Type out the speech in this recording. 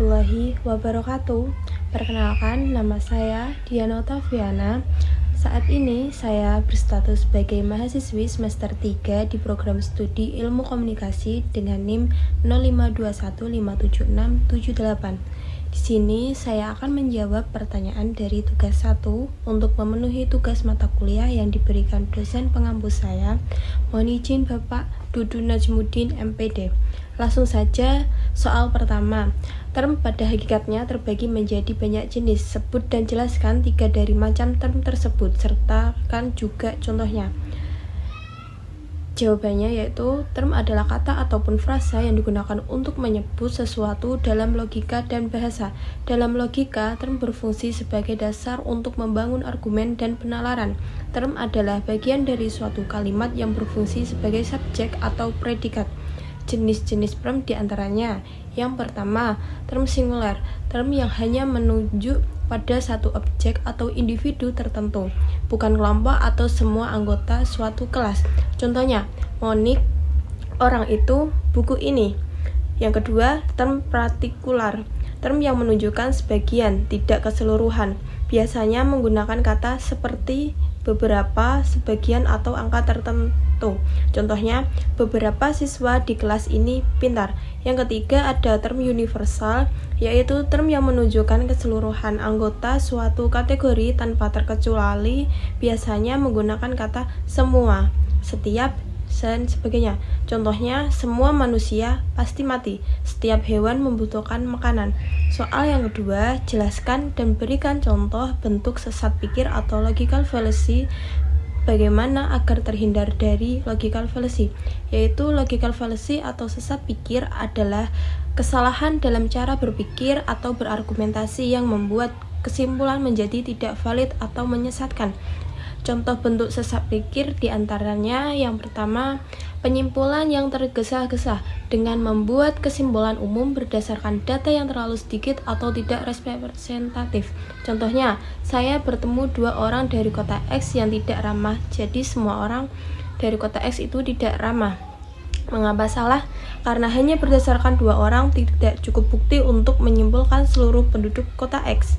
warahmatullahi wabarakatuh. Perkenalkan, nama saya Diana Otaviana. Saat ini saya berstatus sebagai mahasiswi semester 3 di program studi Ilmu Komunikasi dengan NIM 052157678. Di sini saya akan menjawab pertanyaan dari tugas 1 untuk memenuhi tugas mata kuliah yang diberikan dosen pengampu saya. Mohon izin Bapak Dudu Najmuddin MPD. Langsung saja soal pertama. Term pada hakikatnya terbagi menjadi banyak jenis. Sebut dan jelaskan 3 dari macam term tersebut, sertakan juga contohnya. Jawabannya yaitu term adalah kata ataupun frasa yang digunakan untuk menyebut sesuatu dalam logika dan bahasa. Dalam logika, term berfungsi sebagai dasar untuk membangun argumen dan penalaran. Term adalah bagian dari suatu kalimat yang berfungsi sebagai subjek atau predikat. Jenis-jenis term diantaranya: yang pertama, term singular, term yang hanya menunjuk pada satu objek atau individu tertentu, bukan kelompok atau semua anggota suatu kelas. Contohnya, Monik, orang itu, buku ini. Yang kedua, term partikular, term yang menunjukkan sebagian, tidak keseluruhan. Biasanya menggunakan kata seperti beberapa, sebagian, atau angka tertentu. Contohnya, beberapa siswa di kelas ini pintar. Yang ketiga ada term universal, yaitu term yang menunjukkan keseluruhan anggota suatu kategori tanpa terkecuali, biasanya menggunakan kata semua, setiap, dan sebagainya. Contohnya, semua manusia pasti mati, setiap hewan membutuhkan makanan. Soal yang kedua, jelaskan dan berikan contoh bentuk sesat pikir atau logical fallacy. Bagaimana agar terhindar dari logical fallacy? Yaitu logical fallacy atau sesat pikir adalah kesalahan dalam cara berpikir atau berargumentasi yang membuat kesimpulan menjadi tidak valid atau menyesatkan. Contoh bentuk sesat pikir diantaranya: yang pertama, penyimpulan yang tergesa-gesa dengan membuat kesimpulan umum berdasarkan data yang terlalu sedikit atau tidak representatif. Contohnya, saya bertemu 2 orang dari kota X yang tidak ramah, jadi semua orang dari kota X itu tidak ramah. Mengapa salah? Karena hanya berdasarkan 2 orang tidak cukup bukti untuk menyimpulkan seluruh penduduk kota X.